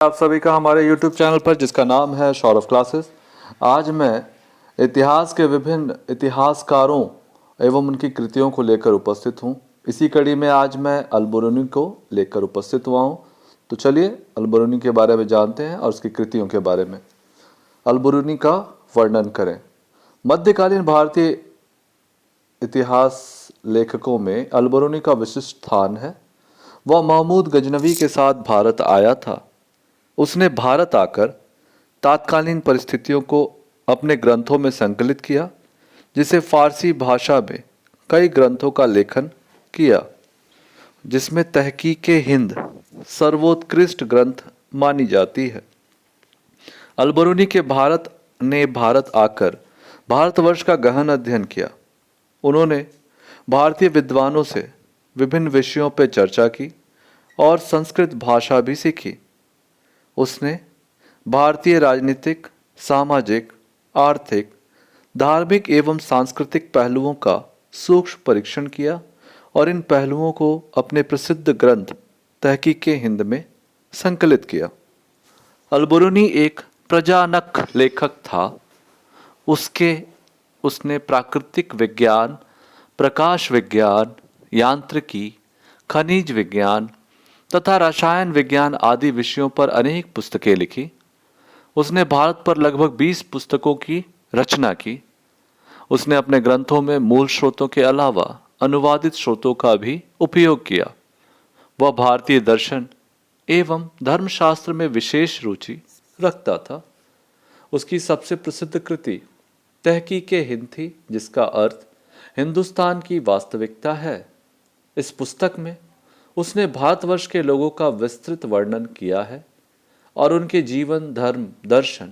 आप सभी का हमारे YouTube चैनल पर, जिसका नाम है सौरभ क्लासेस। आज मैं इतिहास के विभिन्न इतिहासकारों एवं उनकी कृतियों को लेकर उपस्थित हूँ। इसी कड़ी में आज मैं अल-बरूनी को लेकर उपस्थित हुआ हूँ। तो चलिए अल-बरूनी के बारे में जानते हैं और उसकी कृतियों के बारे में। अल-बरूनी का वर्णन करें। मध्यकालीन भारतीय इतिहास लेखकों में अल-बरूनी का विशिष्ट स्थान है। वह महमूद गजनवी के साथ भारत आया था। उसने भारत आकर तात्कालीन परिस्थितियों को अपने ग्रंथों में संकलित किया, जिसे फारसी भाषा में कई ग्रंथों का लेखन किया, जिसमें तहकीक-ए-हिंद सर्वोत्कृष्ट ग्रंथ मानी जाती है। अल-बरूनी के भारत आकर भारतवर्ष का गहन अध्ययन किया। उन्होंने भारतीय विद्वानों से विभिन्न विषयों पर चर्चा की और संस्कृत भाषा भी सीखी। उसने भारतीय राजनीतिक, सामाजिक, आर्थिक, धार्मिक एवं सांस्कृतिक पहलुओं का सूक्ष्म परीक्षण किया और इन पहलुओं को अपने प्रसिद्ध ग्रंथ तहकीक-ए-हिंद में संकलित किया। अल-बरूनी एक प्रजानक लेखक था। उसके उसने प्राकृतिक विज्ञान, प्रकाश विज्ञान, यांत्रिकी, खनिज विज्ञान तथा रसायन विज्ञान आदि विषयों पर अनेक पुस्तकें लिखी। उसने भारत पर लगभग 20 पुस्तकों की रचना की। उसने अपने ग्रंथों में मूल स्रोतों के अलावा अनुवादित स्रोतों का भी उपयोग किया। वह भारतीय दर्शन एवं धर्मशास्त्र में विशेष रुचि रखता था। उसकी सबसे प्रसिद्ध कृति तहकीक-ए-हिंद थी, जिसका अर्थ हिंदुस्तान की वास्तविकता है। इस पुस्तक में उसने भारतवर्ष के लोगों का विस्तृत वर्णन किया है और उनके जीवन, धर्म, दर्शन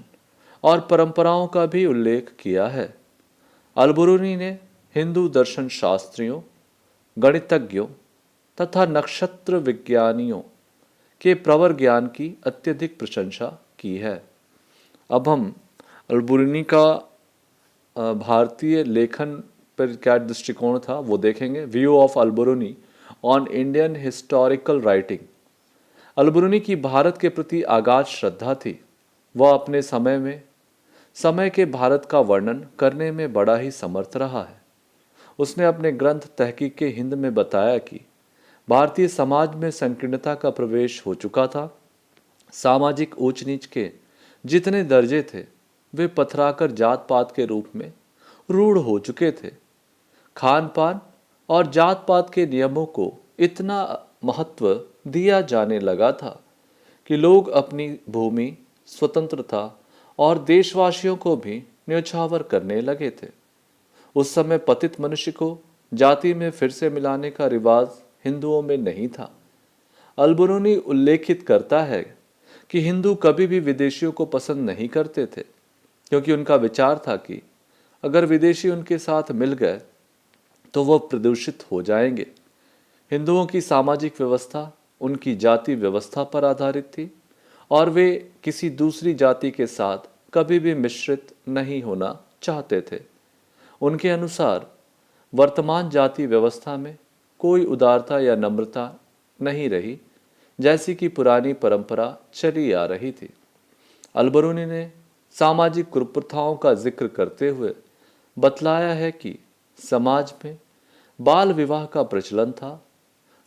और परंपराओं का भी उल्लेख किया है। अल-बरूनी ने हिंदू दर्शन शास्त्रियों, गणितज्ञों तथा नक्षत्र विज्ञानियों के प्रवर ज्ञान की अत्यधिक प्रशंसा की है। अब हम अल-बरूनी का भारतीय लेखन पर क्या दृष्टिकोण था वो देखेंगे। View of Al Biruni on Indian historical writing. Al Biruni की भारत के प्रति अगाध श्रद्धा थी। वह अपने समय के भारत का वर्णन करने में बड़ा ही समर्थ रहा है। उसने अपने ग्रंथ तहकीक-ए-हिंद में बताया कि भारतीय समाज में संकीर्णता का प्रवेश हो चुका था। सामाजिक ऊंच नीच के जितने दर्जे थे, वे पथराकर जात पात के रूप में रूढ़ हो चुके थे। खान पान और जात पात के नियमों को इतना महत्व दिया जाने लगा था कि लोग अपनी भूमि, स्वतंत्रता और देशवासियों को भी न्योछावर करने लगे थे। उस समय पतित मनुष्य को जाति में फिर से मिलाने का रिवाज हिंदुओं में नहीं था। अल-बरूनी उल्लेखित करता है कि हिंदू कभी भी विदेशियों को पसंद नहीं करते थे, क्योंकि उनका विचार था कि अगर विदेशी उनके साथ मिल गए तो वह प्रदूषित हो जाएंगे। हिंदुओं की सामाजिक व्यवस्था उनकी जाति व्यवस्था पर आधारित थी और वे किसी दूसरी जाति के साथ कभी भी मिश्रित नहीं होना चाहते थे। उनके अनुसार वर्तमान जाति व्यवस्था में कोई उदारता या नम्रता नहीं रही, जैसी कि पुरानी परंपरा चली आ रही थी। अल-बरूनी ने सामाजिक कुप्रथाओं का जिक्र करते हुए बतलाया है कि समाज में बाल विवाह का प्रचलन था।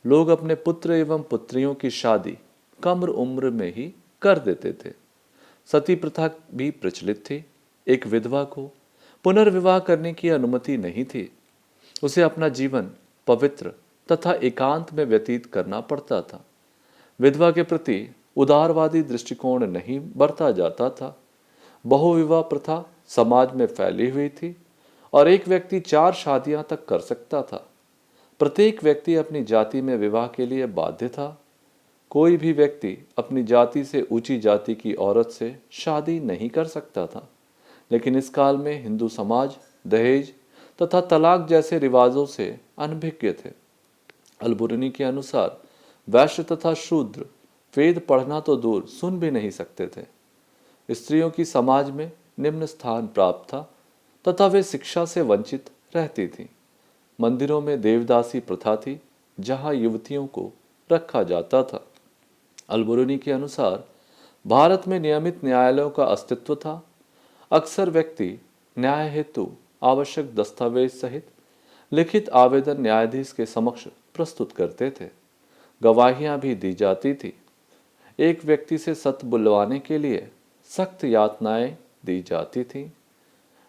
लोग अपने पुत्र एवं पुत्रियों की शादी कम उम्र में ही कर देते थे। सती प्रथा भी प्रचलित थी। एक विधवा को पुनर्विवाह करने की अनुमति नहीं थी। उसे अपना जीवन पवित्र तथा एकांत में व्यतीत करना पड़ता था। विधवा के प्रति उदारवादी दृष्टिकोण नहीं बरता जाता था। बहुविवाह प्रथा समाज में फैली हुई थी और एक व्यक्ति 4 शादियां तक कर सकता था। प्रत्येक व्यक्ति अपनी जाति में विवाह के लिए बाध्य था। कोई भी व्यक्ति अपनी जाति से ऊंची जाति की औरत से शादी नहीं कर सकता था। लेकिन इस काल में हिंदू समाज दहेज तथा तलाक जैसे रिवाजों से अनभिज्ञ थे। अल-बरूनी के अनुसार वैश्य तथा शूद्र वेद पढ़ना तो दूर सुन भी नहीं सकते थे। स्त्रियों की समाज में निम्न स्थान प्राप्त था तथा वे शिक्षा से वंचित रहती थीं। मंदिरों में देवदासी प्रथा थी, जहां युवतियों को रखा जाता था। अल-बरूनी के अनुसार भारत में नियमित न्यायालयों का अस्तित्व था। अक्सर व्यक्ति न्याय हेतु आवश्यक दस्तावेज सहित लिखित आवेदन न्यायाधीश के समक्ष प्रस्तुत करते थे। गवाहियां भी दी जाती थी। एक व्यक्ति से सत्य बुलवाने के लिए सख्त यातनाएं दी जाती थीं।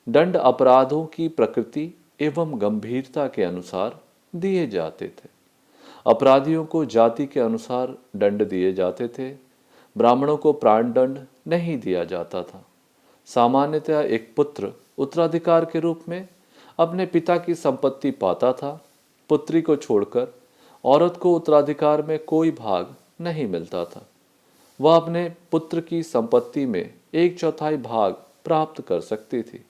दंड अपराधों की प्रकृति एवं गंभीरता के अनुसार दिए जाते थे। अपराधियों को जाति के अनुसार दंड दिए जाते थे। ब्राह्मणों को प्राण दंड नहीं दिया जाता था। सामान्यतः एक पुत्र उत्तराधिकार के रूप में अपने पिता की संपत्ति पाता था। पुत्री को छोड़कर औरत को उत्तराधिकार में कोई भाग नहीं मिलता था। वह अपने पुत्र की संपत्ति में 1/4 भाग प्राप्त कर सकती थी।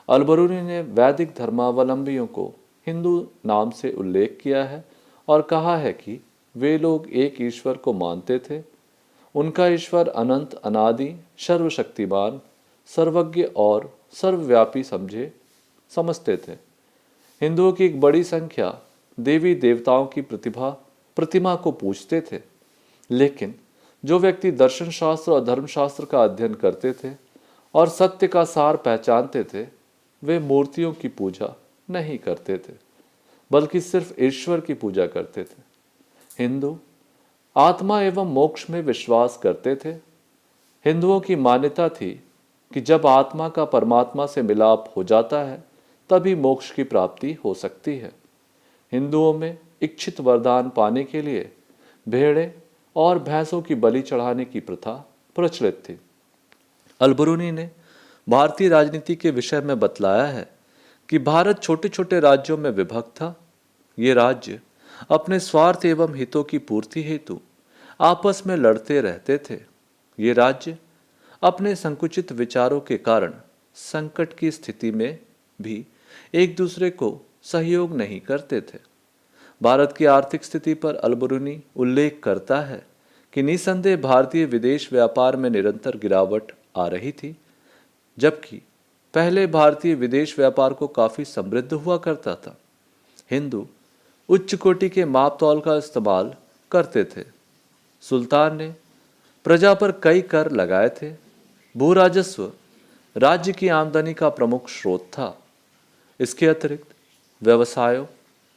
अलबरूनी ने वैदिक धर्मावलंबियों को हिंदू नाम से उल्लेख किया है और कहा है कि वे लोग एक ईश्वर को मानते थे। उनका ईश्वर अनंत, अनादि, सर्वशक्तिमान, सर्वज्ञ और सर्वव्यापी समझते थे। हिंदुओं की एक बड़ी संख्या देवी देवताओं की प्रतिमा को पूजते थे, लेकिन जो व्यक्ति दर्शन शास्त्र और धर्मशास्त्र का अध्ययन करते थे और सत्य का सार पहचानते थे, वे मूर्तियों की पूजा नहीं करते थे, बल्कि सिर्फ ईश्वर की पूजा करते थे। हिंदू आत्मा एवं मोक्ष में विश्वास करते थे। हिंदुओं की मान्यता थी कि जब आत्मा का परमात्मा से मिलाप हो जाता है, तभी मोक्ष की प्राप्ति हो सकती है। हिंदुओं में इच्छित वरदान पाने के लिए भेड़े और भैंसों की बलि चढ़ाने की प्रथा प्रचलित थी। अलबरूनी ने भारतीय राजनीति के विषय में बतलाया है कि भारत छोटे छोटे राज्यों में विभक्त था। ये राज्य अपने स्वार्थ एवं हितों की पूर्ति हेतु आपस में लड़ते रहते थे। ये राज्य अपने संकुचित विचारों के कारण संकट की स्थिति में भी एक दूसरे को सहयोग नहीं करते थे। भारत की आर्थिक स्थिति पर अलबरूनी उल्लेख करता है कि निसंदेह भारतीय विदेश व्यापार में निरंतर गिरावट आ रही थी, जबकि पहले भारतीय विदेश व्यापार को काफी समृद्ध हुआ करता था। हिंदू उच्च कोटि के माप तौल का इस्तेमाल करते थे। सुल्तान ने प्रजा पर कई कर लगाए थे। भू राजस्व राज्य की आमदनी का प्रमुख स्रोत था। इसके अतिरिक्त व्यवसायों,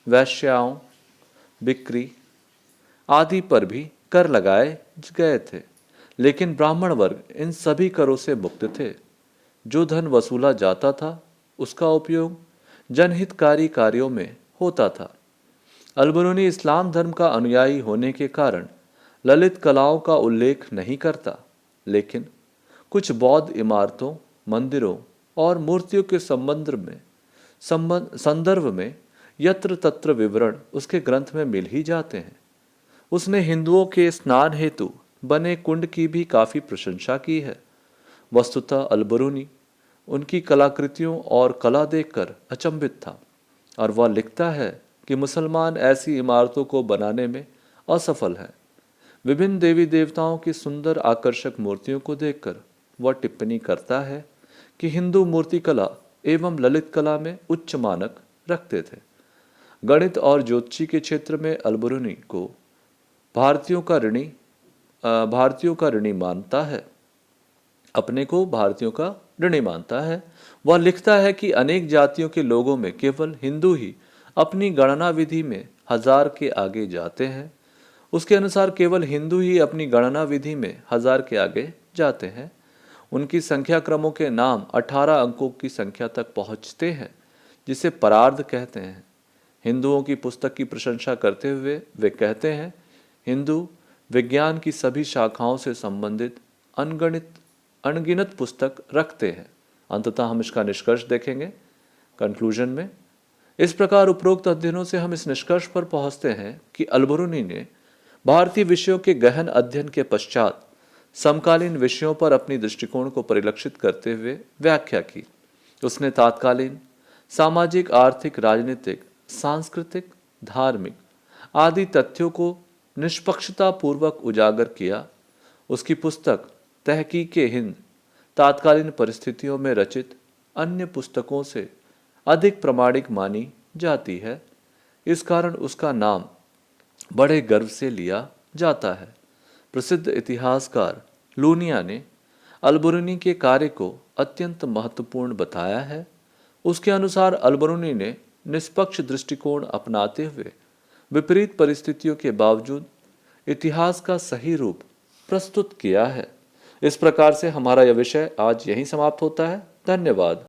वैश्याओं, बिक्री आदि पर भी कर लगाए गए थे, लेकिन ब्राह्मण वर्ग इन सभी करों से मुक्त थे। जो धन वसूला जाता था, उसका उपयोग जनहितकारी कार्यों में होता था। अलबरूनी इस्लाम धर्म का अनुयायी होने के कारण ललित कलाओं का उल्लेख नहीं करता, लेकिन कुछ बौद्ध इमारतों, मंदिरों और मूर्तियों के संदर्भ में यत्र तत्र विवरण उसके ग्रंथ में मिल ही जाते हैं। उसने हिंदुओं के स्नान हेतु बने कुंड की भी काफी प्रशंसा की है। वस्तुतः अलबरूनी उनकी कलाकृतियों और कला देखकर अचंभित था और वह लिखता है कि मुसलमान ऐसी इमारतों को बनाने में असफल हैं। विभिन्न देवी देवताओं की सुंदर आकर्षक मूर्तियों को देखकर वह टिप्पणी करता है कि हिंदू मूर्तिकला एवं ललित कला में उच्च मानक रखते थे। गणित और ज्योतिषी के क्षेत्र में अलबरूनी को भारतीयों का ऋणी मानता है। अपने को भारतीयों का ऋणी मानता है। वह लिखता है कि अनेक जातियों के लोगों में केवल हिंदू ही अपनी गणना विधि में 1000 के आगे जाते हैं। उसके अनुसार केवल हिंदू ही अपनी गणना विधि में 1000 के आगे जाते हैं। उनकी संख्या क्रमों के नाम 18 अंकों की संख्या तक पहुंचते हैं, जिसे परार्ध कहते हैं। हिंदुओं की पुस्तक की प्रशंसा करते हुए वे कहते हैं, हिंदू विज्ञान की सभी शाखाओं से संबंधित अनगिनत पुस्तक रखते हैं। अंततः हम इसका निष्कर्ष देखेंगे कंक्लूजन में। इस प्रकार उपरोक्त अध्ययनों से हम इस निष्कर्ष पर पहुंचते हैं कि अलबरूनी ने भारतीय विषयों के गहन अध्ययन के पश्चात समकालीन विषयों पर अपनी दृष्टिकोण को परिलक्षित करते हुए व्याख्या की। उसने तात्कालीन सामाजिक, आर्थिक, राजनीतिक, सांस्कृतिक, धार्मिक आदि तथ्यों को निष्पक्षता पूर्वक उजागर किया। उसकी पुस्तक तहकीके हिंद तात्कालीन परिस्थितियों में रचित अन्य पुस्तकों से अधिक प्रामाणिक मानी जाती है। इस कारण उसका नाम बड़े गर्व से लिया जाता है। प्रसिद्ध इतिहासकार लूनिया ने अलबरूनी के कार्य को अत्यंत महत्वपूर्ण बताया है। उसके अनुसार अलबरूनी ने निष्पक्ष दृष्टिकोण अपनाते हुए विपरीत परिस्थितियों के बावजूद इतिहास का सही रूप प्रस्तुत किया है। इस प्रकार से हमारा यह विषय आज यहीं समाप्त होता है। धन्यवाद।